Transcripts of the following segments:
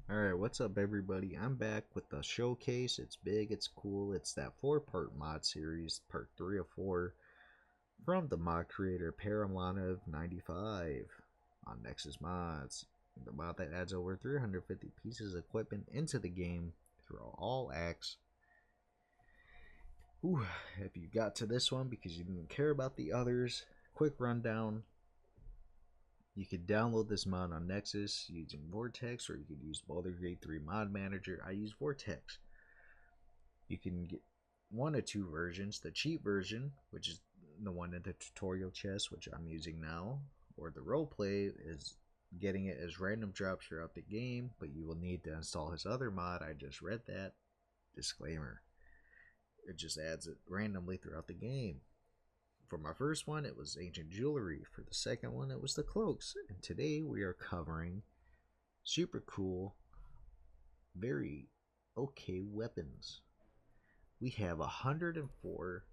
Alright, what's up everybody? I'm back with the showcase. It's big, it's cool. It's that 4-part mod series, part 3 of 4, from the mod creator Paramonov95 on Nexus Mods. The mod that adds over 350 pieces of equipment into the game through all acts. Ooh, if you got to this one because you didn't care about the others, quick rundown. You could download this mod on Nexus using Vortex, or you could use Baldur's Gate 3 Mod Manager. I use Vortex. You can get one of two versions: the cheap version, which is the one in the tutorial chest, which I'm using now, or the roleplay is getting it as random drops throughout the game, but you will need to install his other mod. I just read that. Disclaimer. It just adds it randomly throughout the game. For my first one, it was ancient jewelry. For the second one, it was the cloaks. And today we are covering super cool, very okay weapons. We have 104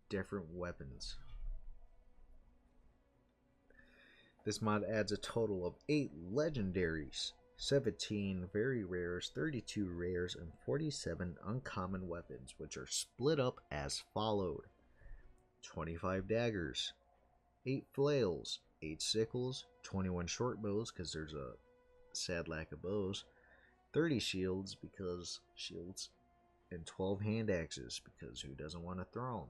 different weapons. This mod adds a total of 8 legendaries, 17 very rares, 32 rares, and 47 uncommon weapons, which are split up as followed: 25 daggers, 8 flails, 8 sickles, 21 short bows because there's a sad lack of bows, 30 shields because shields, and 12 hand axes because who doesn't want a throne.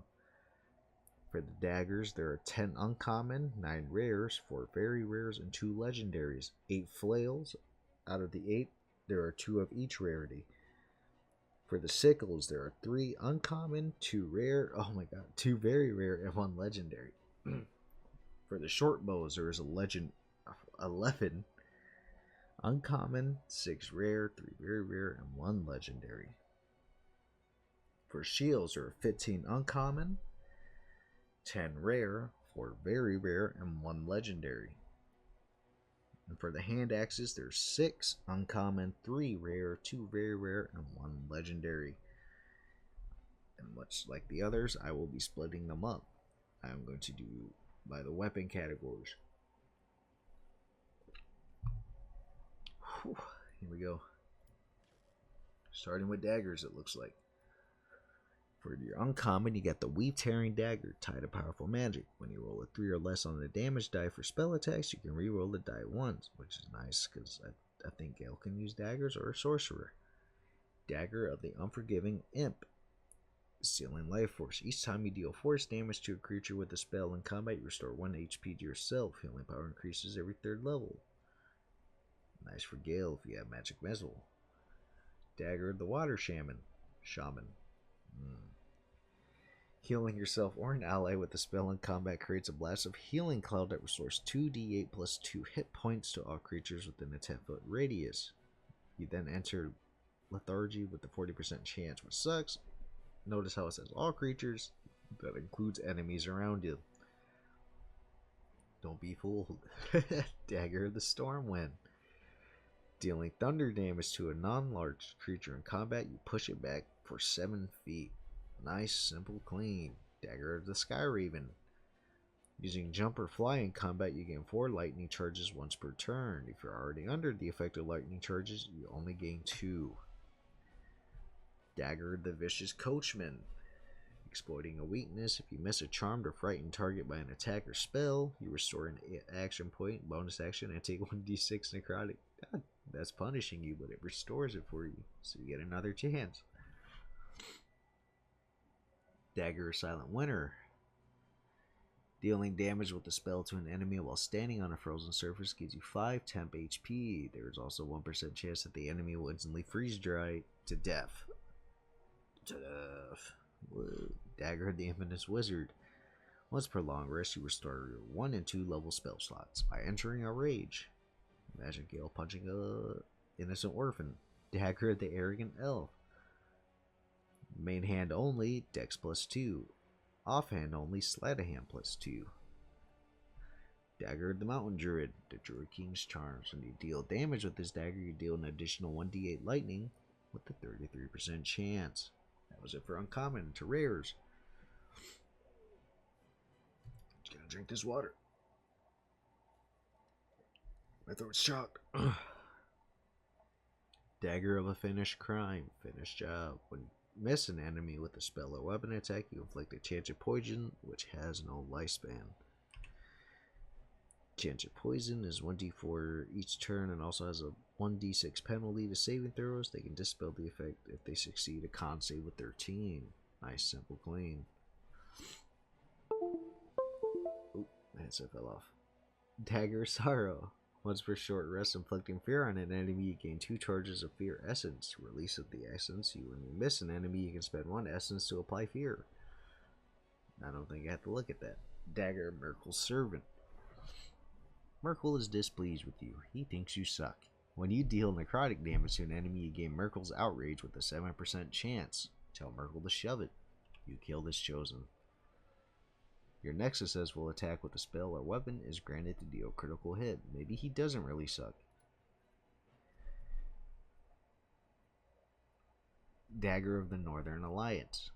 For the daggers, there are 10 uncommon, 9 rares, 4 very rares, and 2 legendaries. 8 flails. Out of the 8, there are 2 of each rarity. For the sickles, there are 3 uncommon, 2 rare, 2 very rare, and 1 legendary. For the short bows, there is 11 uncommon, 6 rare, 3 very rare, and 1 legendary. For shields, there are 15 uncommon, 10 rare, 4 very rare, and 1 legendary. And for the hand axes, there's 6 uncommon, 3 rare, 2 very rare, and 1 legendary. And much like the others, I will be splitting them up. I'm going to do by the weapon categories. Whew, here we go. Starting with daggers, it looks like. For your uncommon, you got the Weave Tearing Dagger, tied to powerful magic. When you roll a 3 or less on the damage die for spell attacks, you can reroll the die once, which is nice because I think Gale can use daggers, or a sorcerer. Dagger of the Unforgiving Imp, Sealing Life Force. Each time you deal force damage to a creature with a spell in combat, you restore 1 HP to yourself. Healing power increases every 3rd level. Nice for Gale if you have Magic Missile. Dagger of the Water Shaman. Healing yourself or an ally with a spell in combat creates a blast of healing cloud that restores 2d8 plus 2 hit points to all creatures within a 10-foot radius. You then enter lethargy with a 40% chance, which sucks. Notice how it says all creatures. That includes enemies around you. Don't be fooled. Dagger of the Stormwind. Dealing thunder damage to a non-large creature in combat, you push it back for 7 feet. Nice, simple, clean. Dagger of the Sky Raven. Using jump or fly in combat, you gain 4 lightning charges once per turn. If you're already under the effect of lightning charges, you only gain 2. Dagger of the Vicious Coachman. Exploiting a weakness, if you miss a charmed or frightened target by an attack or spell, you restore an action point, bonus action, and take 1d6 necrotic. God, that's punishing you, but it restores it for you, so you get another chance. Dagger of Silent Winter. Dealing damage with the spell to an enemy while standing on a frozen surface gives you 5 temp HP. There is also 1% chance that the enemy will instantly freeze dry to death. Whoa. Dagger of the Infamous Wizard. Once per long rest, you restore your 1 and 2 level spell slots by entering a rage. Imagine Gale punching a innocent orphan. Dagger of the Arrogant Elf. Main hand only, dex plus 2. Offhand only, sleight of hand plus 2. Dagger of the Mountain Druid, the Druid King's Charms. When you deal damage with this dagger, you deal an additional 1d8 lightning with a 33% chance. That was it for uncommon. To rares. Just gonna drink this water. My throat's chocked. Dagger of a finished crime. Finished job. When you miss an enemy with a spell or weapon attack, you inflict a chance of poison, which has no lifespan. Chance of poison is 1d4 each turn and also has a 1d6 penalty to saving throws. They can dispel the effect if they succeed a con save with 13. Nice, simple, clean. Oop, my headset fell off. Dagger of Sorrow. Once per short rest, inflicting fear on an enemy, you gain 2 charges of fear essence. Release of the essence. When you miss an enemy, you can spend 1 essence to apply fear. I don't think I have to look at that. Dagger of Merkel's Servant. Merkel is displeased with you. He thinks you suck. When you deal necrotic damage to an enemy, you gain Merkel's Outrage with a 7% chance. Tell Merkel to shove it. You kill this chosen. Your next successful attack with a spell or weapon is granted to deal critical hit. Maybe he doesn't really suck. Dagger of the Northern Alliance.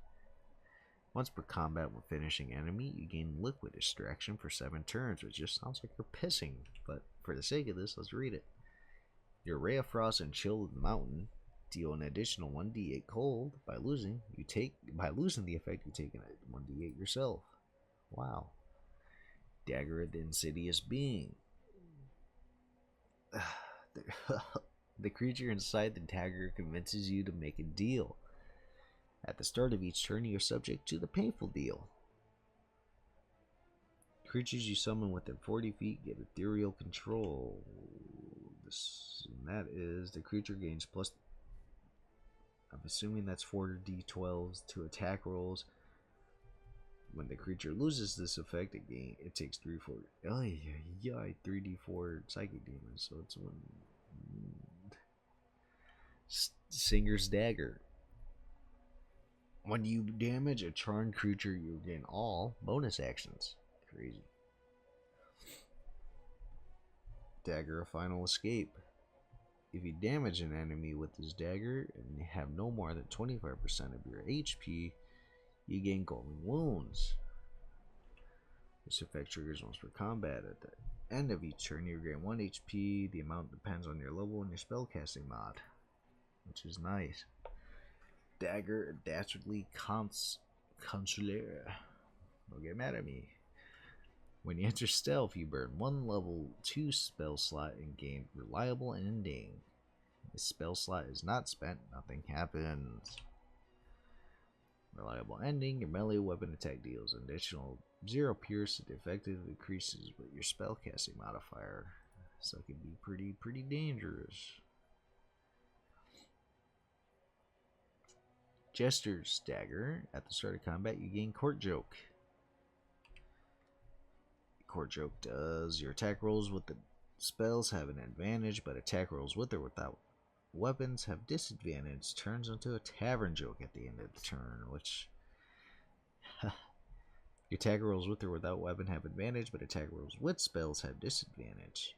Once per combat with finishing enemy, you gain Liquid Extraction for 7 turns, which just sounds like you're pissing, but for the sake of this, let's read it. Your Ray of Frost and Chill of the Mountain deal an additional 1d8 cold. By losing the effect, you take a 1d8 yourself. Wow. Dagger of the Insidious Being. The creature inside the dagger convinces you to make a deal. At the start of each turn, you are subject to the painful deal. Creatures you summon within 40 feet get ethereal control. And that is the creature gains plus. I'm assuming that's 4d12s to attack rolls. When the creature loses this effect, it takes 3d4 psychic damage. So it's one. Singer's Dagger. When you damage a charmed creature, you gain all bonus actions. Crazy. Dagger of Final Escape. If you damage an enemy with this dagger and you have no more than 25% of your HP, you gain Galling Wounds. This effect triggers once per combat. At the end of each turn, you gain 1 HP. The amount depends on your level and your spellcasting mod, which is nice. Dagger Dastardly Consular. Don't get mad at me. When you enter stealth, you burn 1 level 2 spell slot and gain Reliable Ending. If the spell slot is not spent, nothing happens. Reliable Ending, your melee weapon attack deals an additional 0 pierce. The effective increases with your spellcasting modifier, so it can be pretty dangerous. Jester's Dagger. At the start of combat, you gain Court Joke. Court Joke does your attack rolls with the spells have an advantage, but attack rolls with or without weapons have disadvantage. Turns into a tavern joke at the end of the turn, which your attack rolls with or without weapon have advantage, but attack rolls with spells have disadvantage.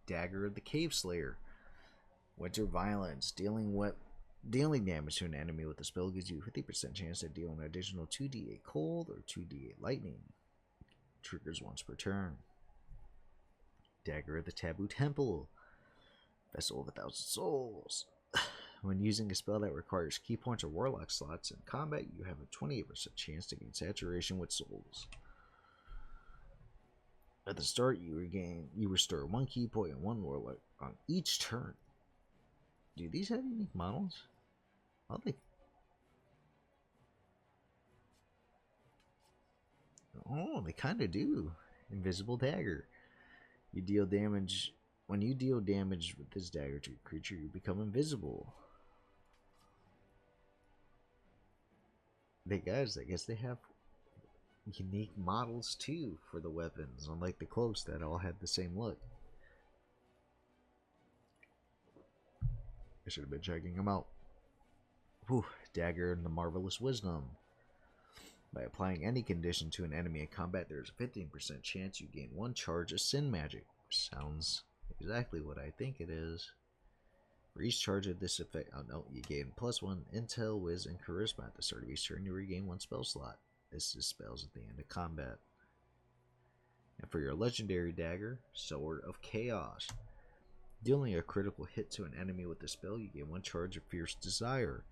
Dagger of the Cave Slayer. Winter Violence. Dealing damage to an enemy with a spell gives you a 50% chance to deal an additional 2d8 cold or 2d8 lightning. Triggers once per turn. Dagger of the Taboo Temple. Vessel of 1,000 Souls. When using a spell that requires key points or warlock slots in combat, you have a 28% chance to gain saturation with souls. At the start, you restore 1 key point and 1 warlock on each turn. Do these have unique models? Oh, they kind of do. Invisible Dagger. You deal damage. When you deal damage with this dagger to a creature, you become invisible. I guess they have unique models too for the weapons, unlike the cloaks that all had the same look. I should have been checking them out. Whew, Dagger and the Marvelous Wisdom. By applying any condition to an enemy in combat, there is a 15% chance you gain 1 charge of Sin Magic. Sounds exactly what I think it is. For each charge of this effect, you gain +1 Intel, Wiz, and Charisma. At the start of each turn, you regain 1 spell slot. This dispels at the end of combat. And And for your legendary dagger, Sword of Chaos. Dealing a critical hit to an enemy with the spell, you gain 1 charge of Fierce Desire.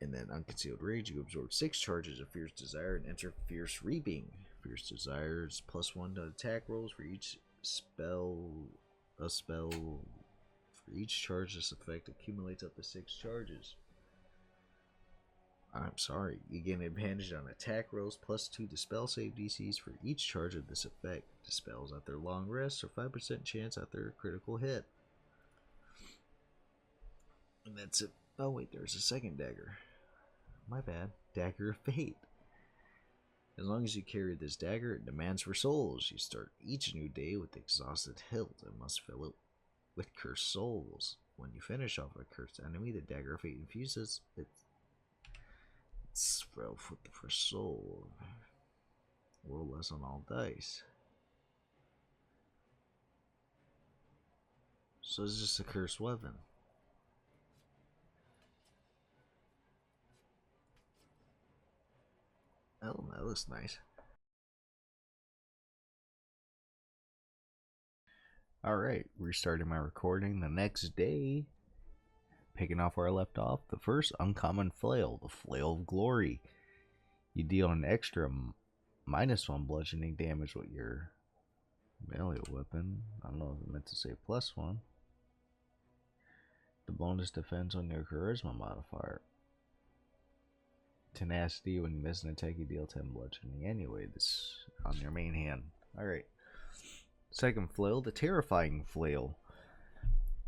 And then Unconcealed Rage, you absorb 6 charges of Fierce Desire and enter Fierce Reaping. Fierce Desire is +1 to attack rolls for each spell. For each charge this effect accumulates up to 6 charges. I'm sorry, you gain advantage on attack rolls +2 to spell save DCs for each charge of this effect. Dispels at their long rest or 5% chance at their critical hit. And that's it. Oh wait, there's a second dagger. My bad. Dagger of Fate. As long as you carry this dagger, it demands for souls. You start each new day with exhausted hilt and must fill it with cursed souls. When you finish off a cursed enemy, the dagger of fate infuses its spell with the first soul. Roll less on all dice. So it's just a cursed weapon. Oh, that looks nice. Alright, restarting my recording the next day. Picking off where I left off, the first uncommon flail, the Flail of Glory. You deal an extra -1 bludgeoning damage with your melee weapon. I don't know if it meant to say +1. The bonus depends on your charisma modifier. Tenacity, when you miss an attack, you deal 10 bludgeoning anyway. This on your main hand. Alright. Second flail, the Terrifying Flail.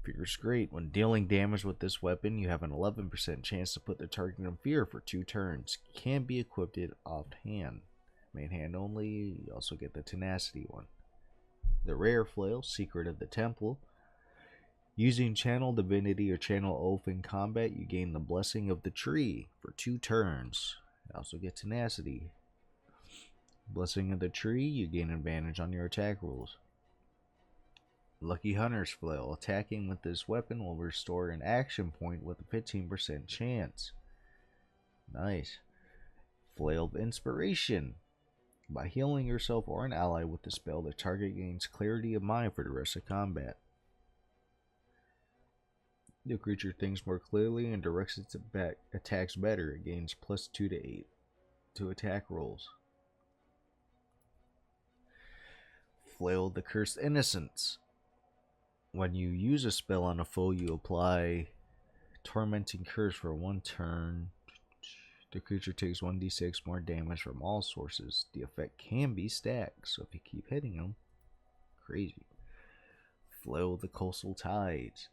Fear's great. When dealing damage with this weapon, you have an 11% chance to put the target in fear for 2 turns. Can be equipped offhand. Main hand only. You also get the Tenacity one. The rare flail, Secret of the Temple. Using Channel Divinity or Channel Oath in combat, you gain the Blessing of the Tree for 2 turns. You also get Tenacity. Blessing of the Tree, you gain advantage on your attack rolls. Lucky Hunter's Flail. Attacking with this weapon will restore an action point with a 15% chance. Nice. Flail of Inspiration. By healing yourself or an ally with the spell, the target gains clarity of mind for the rest of combat. The creature thinks more clearly and directs its attacks better. It gains +2 to 8 to attack rolls. Flail of the Cursed Innocence. When you use a spell on a foe, you apply Tormenting Curse for 1 turn. The creature takes 1d6 more damage from all sources. The effect can be stacked, so if you keep hitting them, crazy. Flail of the Coastal Tides.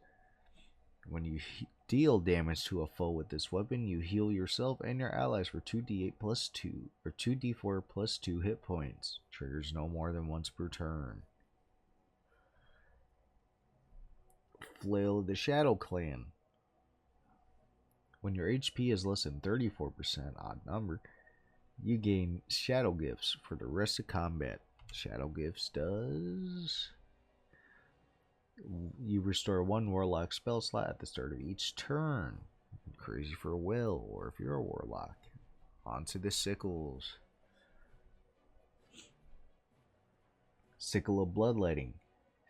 When you deal damage to a foe with this weapon, you heal yourself and your allies for 2d8 plus 2 or 2d4 plus 2 hit points. Triggers no more than once per turn. Flail of the Shadow Clan. When your HP is less than 34%, odd number, you gain Shadow Gifts for the rest of combat. Shadow Gifts does... You restore 1 Warlock spell slot at the start of each turn. Crazy for Will, or if you're a Warlock. On to the Sickles. Sickle of Bloodletting.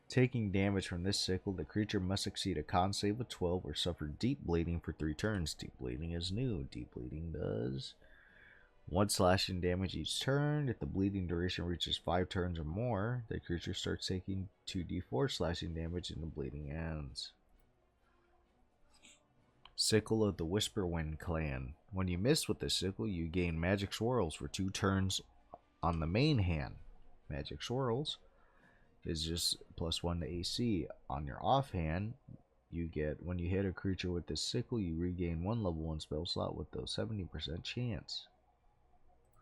Taking damage from this sickle, the creature must succeed a con save of 12 or suffer deep bleeding for 3 turns. Deep bleeding is new. Deep bleeding does 1 slashing damage each turn. If the bleeding duration reaches 5 turns or more, the creature starts taking 2d4 slashing damage and the bleeding ends. Sickle of the Whisperwind Clan. When you miss with the sickle, you gain Magic Swirls for 2 turns on the main hand. Magic Swirls is just +1 to AC. On your offhand, you get, when you hit a creature with this sickle, you regain 1 level 1 spell slot with a 70% chance.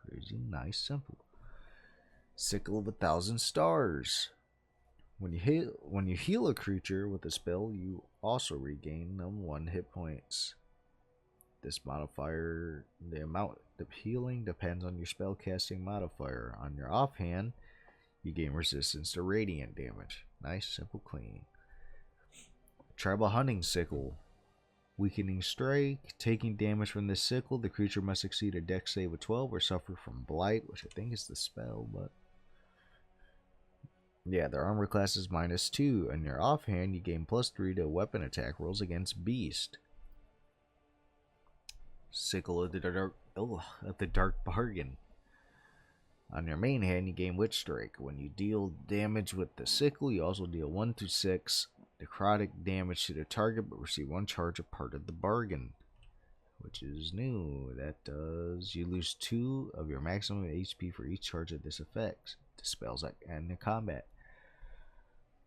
Crazy, nice, simple. Sickle of 1,000 Stars. When you heal a creature with a spell, you also regain them 1 hit points. This modifier, the amount of healing depends on your spell casting modifier. On your offhand, you gain resistance to radiant damage. Nice, simple, clean. Tribal Hunting Sickle. Weakening Strike. Taking damage from this sickle, the creature must succeed a dex save of 12 or suffer from Blight, which I think is the spell, but Yeah, their armor class is -2. On your offhand, you gain +3 to weapon attack rolls against Beast. Sickle of the Dark Bargain. On your main hand, you gain Witch Strike. When you deal damage with the sickle, you also deal 1 to 6 necrotic damage to the target, but receive 1 charge of part of the bargain, which is new. That does, you lose 2 of your maximum HP for each charge of this effect to spells and in combat.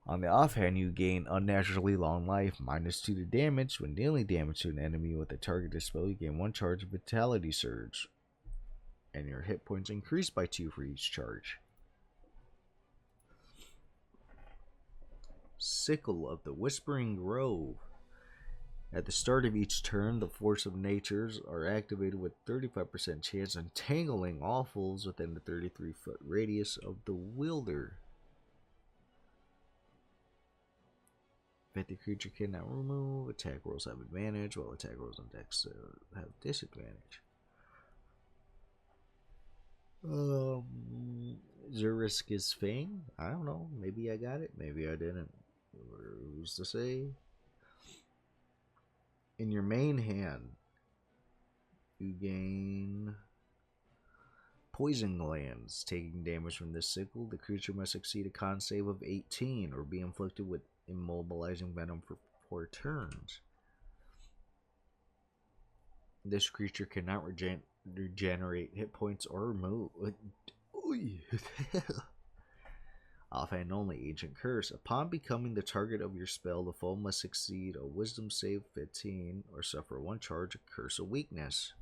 On the offhand, you gain unnaturally long life, -2 to damage. When dealing damage to an enemy with a targeted spell, you gain 1 charge of Vitality Surge, and your hit points increase by 2 for each charge. Sickle of the Whispering Grove. At the start of each turn, the Force of Natures are activated with 35% chance of entangling all foes within the 33-foot radius of the wielder. If the creature cannot remove, attack rolls have advantage, while attack rolls on decks have disadvantage. Zurisk's Fang? I don't know. Maybe I got it. Maybe I didn't. Who's to say? In your main hand, you gain Poison Glands. Taking damage from this sickle, the creature must succeed a con save of 18 or be inflicted with immobilizing venom for 4 turns. This creature cannot regenerate hit points or remove. Offhand only, Ancient Curse. Upon becoming the target of your spell, the foe must succeed a Wisdom save 15 or suffer 1 charge of Curse of Weakness.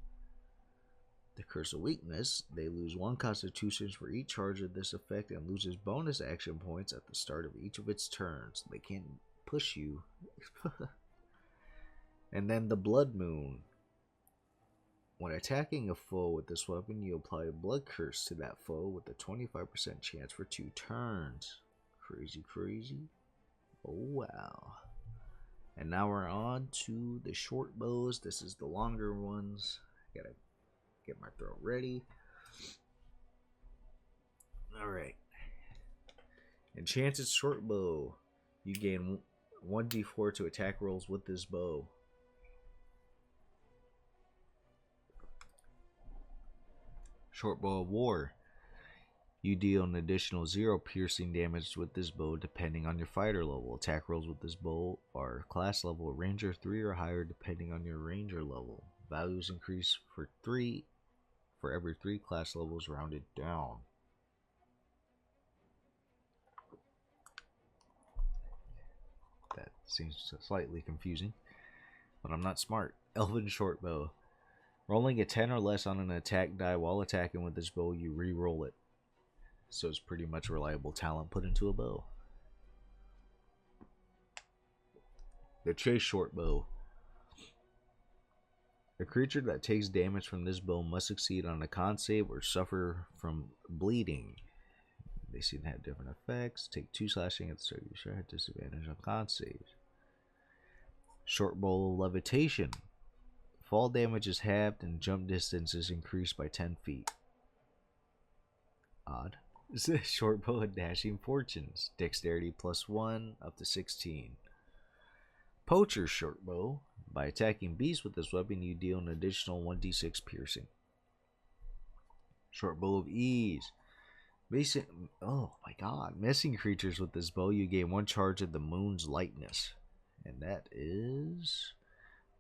The Curse of Weakness, they lose 1 Constitution for each charge of this effect and loses bonus action points at the start of each of its turns. They can't push you. And then the Blood Moon. When attacking a foe with this weapon, you apply a Blood Curse to that foe with a 25% chance for 2 turns. Crazy, crazy. Oh, wow. And now we're on to the short bows. This is the longer ones. Gotta get my throat ready. Alright. Enchanted Short Bow. You gain 1d4 to attack rolls with this bow. Short Bow of War. You deal an additional 0 piercing damage with this bow depending on your fighter level. Attack rolls with this bow are class level Ranger 3 or higher depending on your Ranger level. Values increase for every 3 class levels rounded down. That seems slightly confusing, but I'm not smart. Elven Short Bow. Rolling a 10 or less on an attack die while attacking with this bow, you re-roll it. So it's pretty much reliable talent put into a bow. The Chase Short Bow. A creature that takes damage from this bow must succeed on a con save or suffer from bleeding. They seem to have different effects. Take 2 slashing at the start of your shot, have disadvantage on con saves. Short Bow Levitation. Fall damage is halved and jump distance is increased by 10 feet. Odd. Short Bow of Dashing Fortunes. Dexterity +1 up to 16. Poacher Short Bow. By attacking beasts with this weapon, you deal an additional 1d6 piercing. Short Bow of Ease. Oh my god. Missing creatures with this bow, you gain 1 charge of the moon's lightness. And that is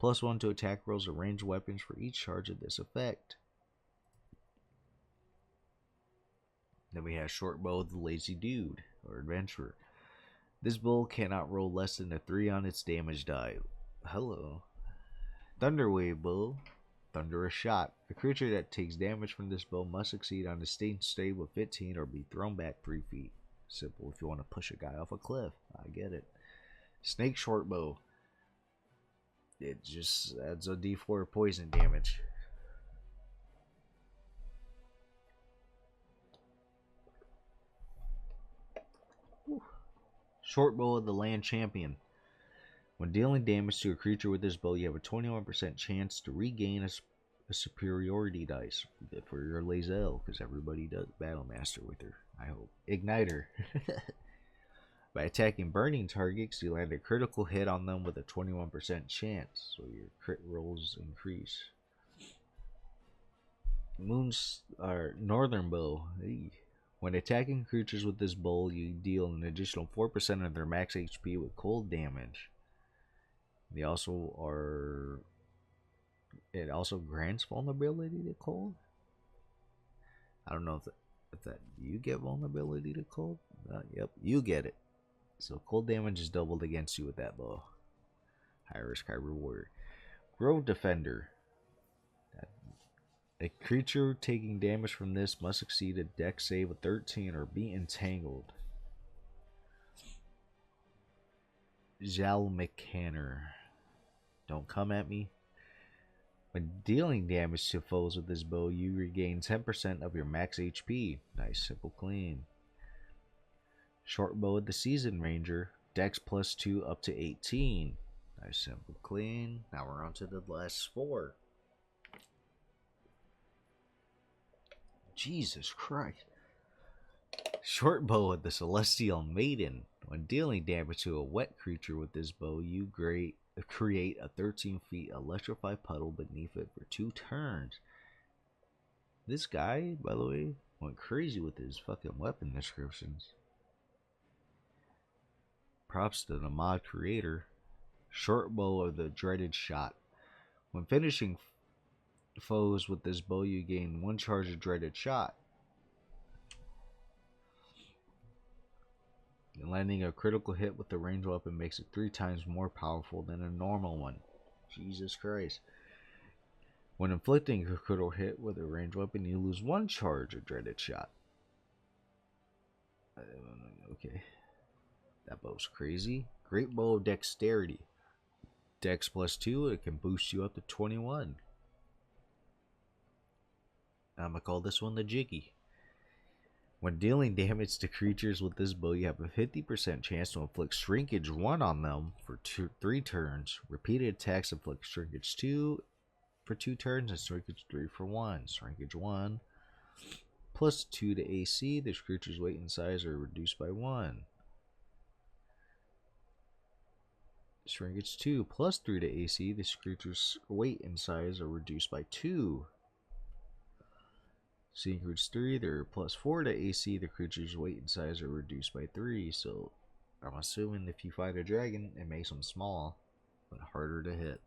+1 to attack rolls of ranged weapons for each charge of this effect. Then we have Short Bow of the Lazy Dude, or Adventurer. This bow cannot roll less than a 3 on its damage die. Hello. Thunderwave Bow. Thunderous Shot. A creature that takes damage from this bow must succeed on a stain save of 15 or be thrown back 3 feet. Simple if you want to push a guy off a cliff. I get it. Snake Short Bow. It just adds a d4 poison damage. Short Bow of the Land Champion. When dealing damage to a creature with this bow, you have a 21% chance to regain a superiority dice. Good for your Lae'zel, because everybody does Battle Master with her, I hope. Igniter. By attacking burning targets, you land a critical hit on them with a 21% chance, so your crit rolls increase. Northern Bow. When attacking creatures with this bow, you deal an additional 4% of their max HP with cold damage. They also are. It also grants vulnerability to cold. I don't know if that you get vulnerability to cold. Yep, you get it. So cold damage is doubled against you with that bow. High risk, high reward. Grove Defender. A creature taking damage from this must succeed a dex save of 13 or be entangled. Jalmecaner. Don't come at me. When dealing damage to foes with this bow, you regain 10% of your max HP. Nice, simple, clean. Short bow of the Seasoned Ranger. Dex plus 2 up to 18. Nice, simple, clean. Now we're on to the last 4. Jesus Christ. Short bow of the Celestial Maiden. When dealing damage to a wet creature with this bow, you create a 13 feet electrified puddle beneath it for 2 turns. This guy, by the way, went crazy with his fucking weapon descriptions. Props to the mod creator. Short bow of the Dreaded Shot. When finishing foes with this bow, you gain 1 charge of Dreaded Shot. And landing a critical hit with the ranged weapon makes it 3 times more powerful than a normal one. Jesus Christ. When inflicting a critical hit with a ranged weapon, you lose 1 charge of Dreaded Shot. Okay. That bow's crazy. Great bow of Dexterity. Dex plus 2, it can boost you up to 21. I'm gonna call this one the Jiggy. When dealing damage to creatures with this bow, you have a 50% chance to inflict Shrinkage 1 on them for 3 turns. Repeated attacks inflict Shrinkage 2 for 2 turns and Shrinkage 3 for 1. Shrinkage 1 plus 2 to AC. This creature's weight and size are reduced by 1. Shrinkage 2 plus 3 to AC. This creature's weight and size are reduced by 2. Shrinkage 3, they're plus 4 to AC. The creature's weight and size are reduced by 3. So I'm assuming if you fight a dragon, it makes them small, but harder to hit.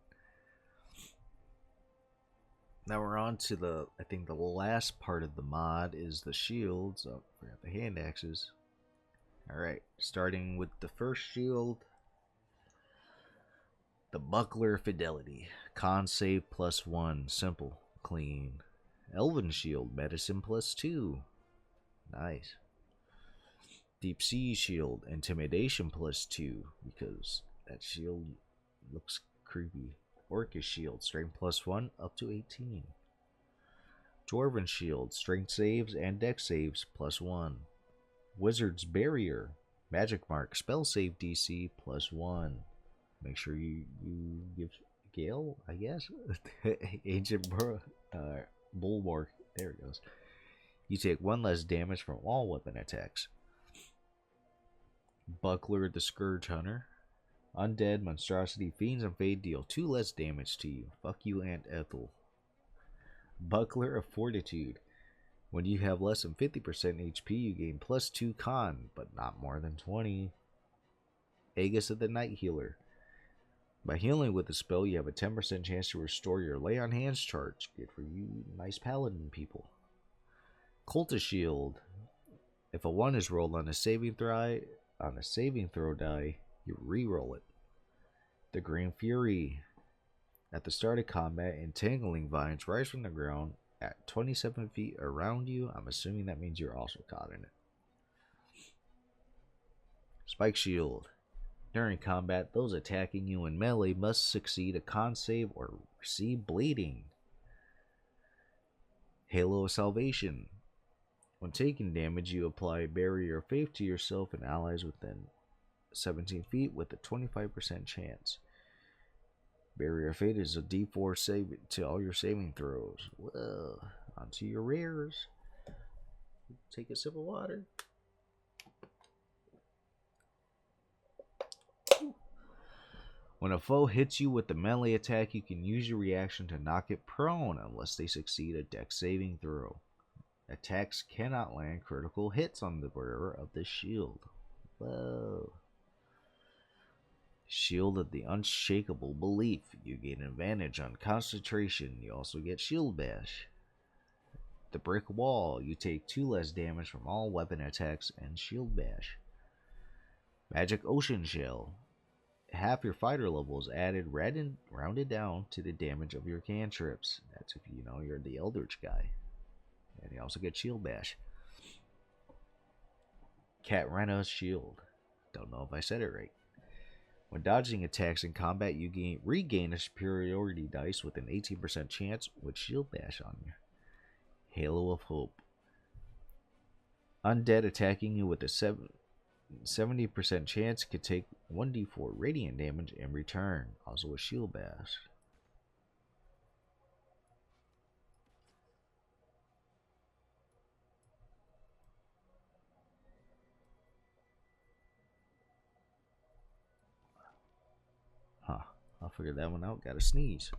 Now we're on to I think the last part of the mod is the shields. Oh, forgot the hand axes. Alright, starting with the first shield. The Buckler Fidelity. Con save plus 1. Simple. Clean. Elven Shield. Medicine plus 2. Nice. Deep Sea Shield. Intimidation plus 2. Because that shield looks creepy. Orcish Shield. Strength plus 1 up to 18. Dwarven Shield. Strength saves and dex saves plus 1. Wizard's Barrier. Magic Mark. Spell save DC plus 1. Make sure you give Gale, I guess. Ancient Bulwark. There it goes. You take 1 less damage from all weapon attacks. Buckler the Scourge Hunter. Undead, Monstrosity, Fiends, and Fade deal 2 less damage to you. Fuck you, Aunt Ethel. Buckler of Fortitude. When you have less than 50% HP, you gain plus 2 con, but not more than 20. Aegis of the Night Healer. By healing with the spell, you have a 10% chance to restore your Lay on Hands charge. Good for you nice paladin people. Cultist Shield. If a 1 is rolled on a saving throw die, you re-roll it. The Green Fury. At the start of combat, entangling vines rise from the ground at 27 feet around you. I'm assuming that means you're also caught in it. Spike Shield. During combat, those attacking you in melee must succeed a con save or receive bleeding. Halo of Salvation. When taking damage, you apply Barrier of Faith to yourself and allies within 17 feet with a 25% chance. Barrier of Fate is a D4 save to all your saving throws. Well, onto your rares. Take a sip of water. When a foe hits you with the melee attack, you can use your reaction to knock it prone unless they succeed a dex saving throw. Attacks cannot land critical hits on the bearer of the shield. Whoa. Shield of the Unshakable Belief. You gain advantage on concentration. You also get Shield Bash. The Brick Wall. You take 2 less damage from all weapon attacks and Shield Bash. Magic Ocean Shell. Half your fighter level is added, rounded down to the damage of your cantrips. That's if you know you're the Eldritch guy. And you also get Shield Bash. Catrina's Shield. Don't know if I said it right. When dodging attacks in combat, you regain a superiority dice with an 18% chance with Shield Bash on you. Halo of Hope. Undead attacking you with a 70% chance could take 1d4 radiant damage in return, also a Shield Bash. Huh, I'll figure that one out. Gotta sneeze.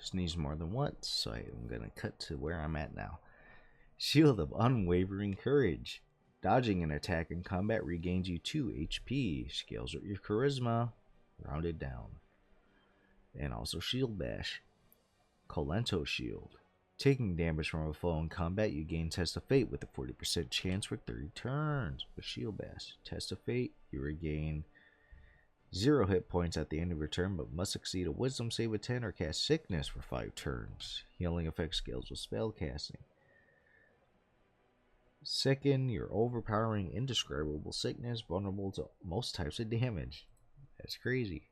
Sneeze more than once, so I'm gonna cut to where I'm at now. Shield of Unwavering Courage. Dodging an attack in combat regains you 2 HP. Scales with your charisma, rounded down. And also Shield Bash. Colento Shield. Taking damage from a foe in combat, you gain Test of Fate with a 40% chance for 30 turns. With Shield Bash. Test of Fate, you regain 0 hit points at the end of your turn, but must succeed a Wisdom save of 10 or cast Sickness for 5 turns. Healing effect scales with spell casting. Second, your overpowering indescribable sickness, vulnerable to most types of damage. That's crazy.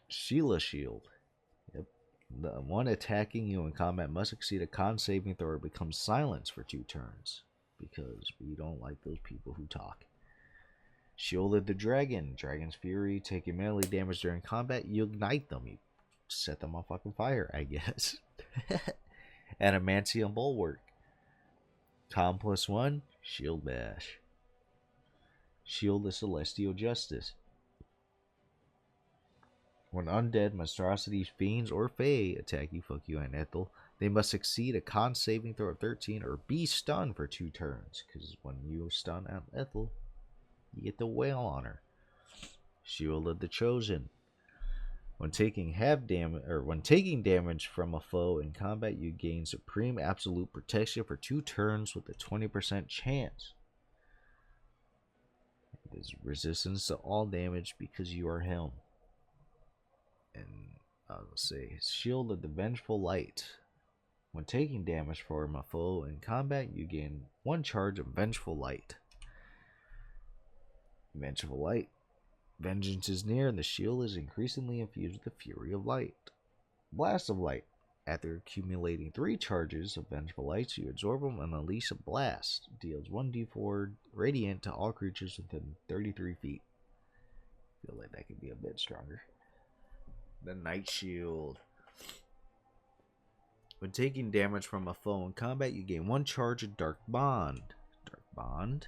Sheila Shield. Yep. The one attacking you in combat must succeed a con saving throw or become silenced for 2 turns. Because we don't like those people who talk. Shield of the Dragon. Dragon's Fury. Taking melee damage during combat, you ignite them. You set them on fucking fire, I guess. Adamantium Bulwark. Con +1. Shield Bash. Shield of Celestial Justice. When undead, monstrosities, fiends, or fae attack you, fuck you, and Ethel, they must succeed a con saving throw of 13 or be stunned for 2 turns. Because when you stun Aunt Ethel, you get the wail on her. Shield of the Chosen. When taking damage from a foe in combat, you gain supreme absolute protection for 2 turns with a 20% chance. It is resistance to all damage because you are him. And I'll say Shield of the Vengeful Light. When taking damage from a foe in combat, you gain 1 charge of Vengeful Light. Vengeful Light. Vengeance is near, and the shield is increasingly infused with the fury of light. Blast of Light. After accumulating 3 charges of Vengeful Lights, you absorb them and unleash a blast. Deals 1d4 radiant to all creatures within 33 feet. Feel like that could be a bit stronger. The Night Shield. When taking damage from a foe in combat, you gain 1 charge of Dark Bond. Dark Bond.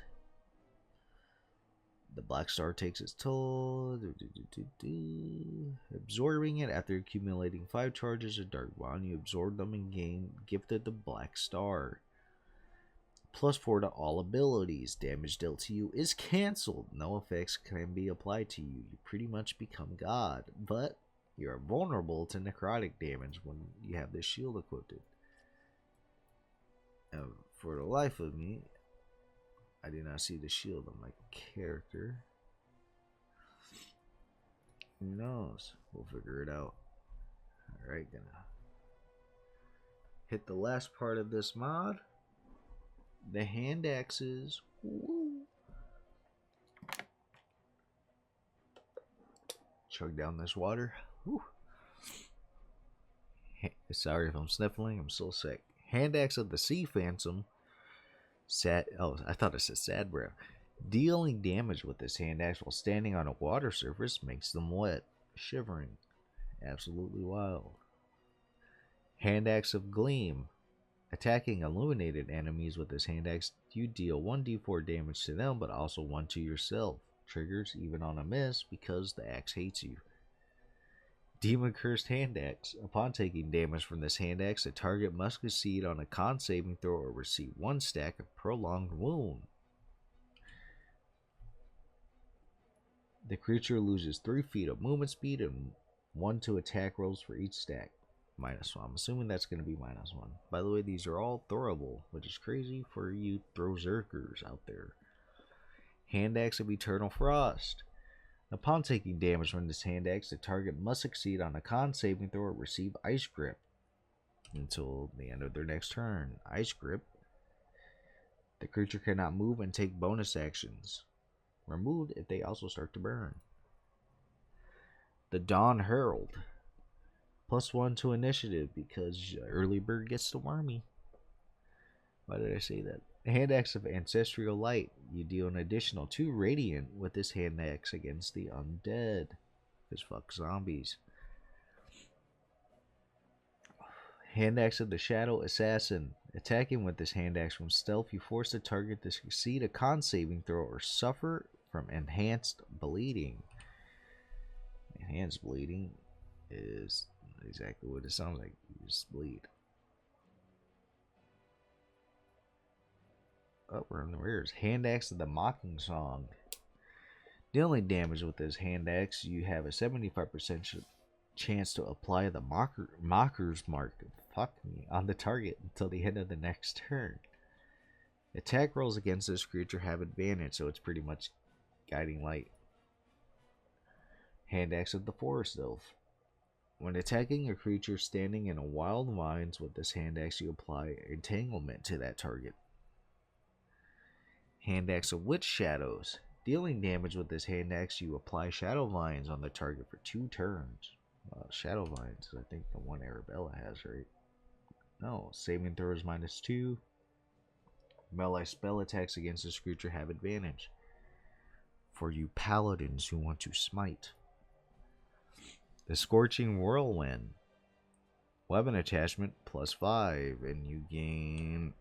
The Black Star takes its toll. Absorbing it after accumulating 5 charges of Dark Bond, you absorb them and gain gifted the Black Star. +4 to all abilities. Damage dealt to you is cancelled. No effects can be applied to you. You pretty much become God, but you are vulnerable to necrotic damage when you have this shield equipped. And for the life of me, I did not see the shield on my character. Who knows? We'll figure it out. Alright, gonna hit the last part of this mod. The hand axes. Woo. Chug down this water. Woo. Sorry if I'm sniffling. I'm so sick. Hand axe of the Sea Phantom. I thought it said sad breath. Dealing damage with this hand axe while standing on a water surface makes them wet, shivering. Absolutely wild. Hand axe of Gleam. Attacking illuminated enemies with this hand axe, you deal 1d4 damage to them, but also 1 to yourself. Triggers even on a miss because the axe hates you. Demon Cursed Hand Axe. Upon taking damage from this hand axe, the target must succeed on a con saving throw or receive 1 stack of prolonged wound. The creature loses 3 feet of movement speed and 1 to attack rolls for each stack. -1. I'm assuming that's going to be -1. By the way, these are all throwable, which is crazy for you Throwzerkers out there. Hand Axe of Eternal Frost. Upon taking damage from this hand axe, the target must succeed on a con saving throw or receive Ice Grip until the end of their next turn. Ice Grip. The creature cannot move and take bonus actions. Removed if they also start to burn. The Dawn Herald. +1 to initiative because early bird gets the wormy. Why did I say that? Hand Axe of Ancestral Light. You deal an additional 2 radiant with this hand axe against the undead. Because fuck zombies. Hand Axe of the Shadow Assassin. Attacking with this hand axe from stealth, you force the target to succeed a con saving throw or suffer from enhanced bleeding. Enhanced bleeding is exactly what it sounds like. You just bleed. Oh, we're in the rears. Hand Axe of the Mocking Song. Dealing damage with this hand axe, you have a 75% chance to apply the Mocker's Mark on the target until the end of the next turn. Attack rolls against this creature have advantage, so it's pretty much Guiding Light. Hand Axe of the Forest Elf. When attacking a creature standing in a wild vines with this hand axe, you apply entanglement to that target. Hand Axe of Witch Shadows. Dealing damage with this hand axe, you apply Shadow Vines on the target for 2 turns. Shadow Vines, I think the one Arabella has, right? No, saving throws -2. Melee spell attacks against this creature have advantage. For you paladins who want to smite. The Scorching Whirlwind. Weapon attachment +5, and you gain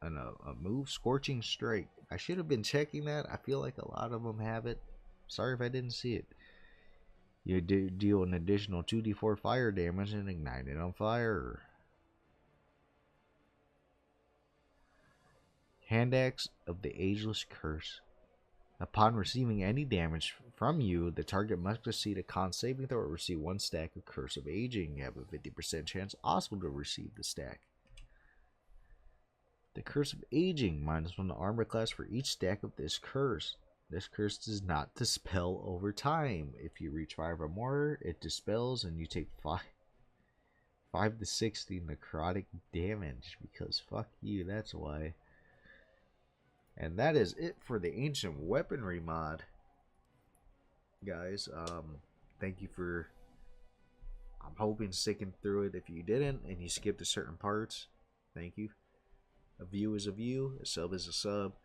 a move, Scorching Strike. I should have been checking that. I feel like a lot of them have it. Sorry if I didn't see it. You deal an additional 2d4 fire damage and ignite it on fire. Hand Axe of the Ageless Curse. Upon receiving any damage from you, the target must succeed a con saving throw or receive 1 stack of Curse of Aging. You have a 50% chance also to receive the stack. The Curse of Aging, -1 to armor class for each stack of this curse. This curse does not dispel over time. If you reach 5 or more, it dispels and you take 5 to 60 necrotic damage. Because fuck you, that's why. And that is it for the Ancient Weaponry mod. Guys, thank you for, I'm hoping, sticking through it. If you didn't and you skipped a certain parts, thank you. A view is a view, a sub is a sub.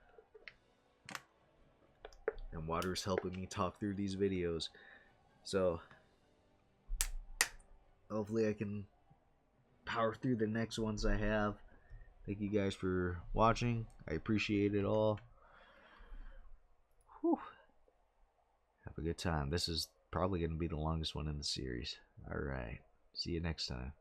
And Water's helping me talk through these videos. So, hopefully I can power through the next ones I have. Thank you guys for watching. I appreciate it all. Whew. Have a good time. This is probably going to be the longest one in the series. Alright. See you next time.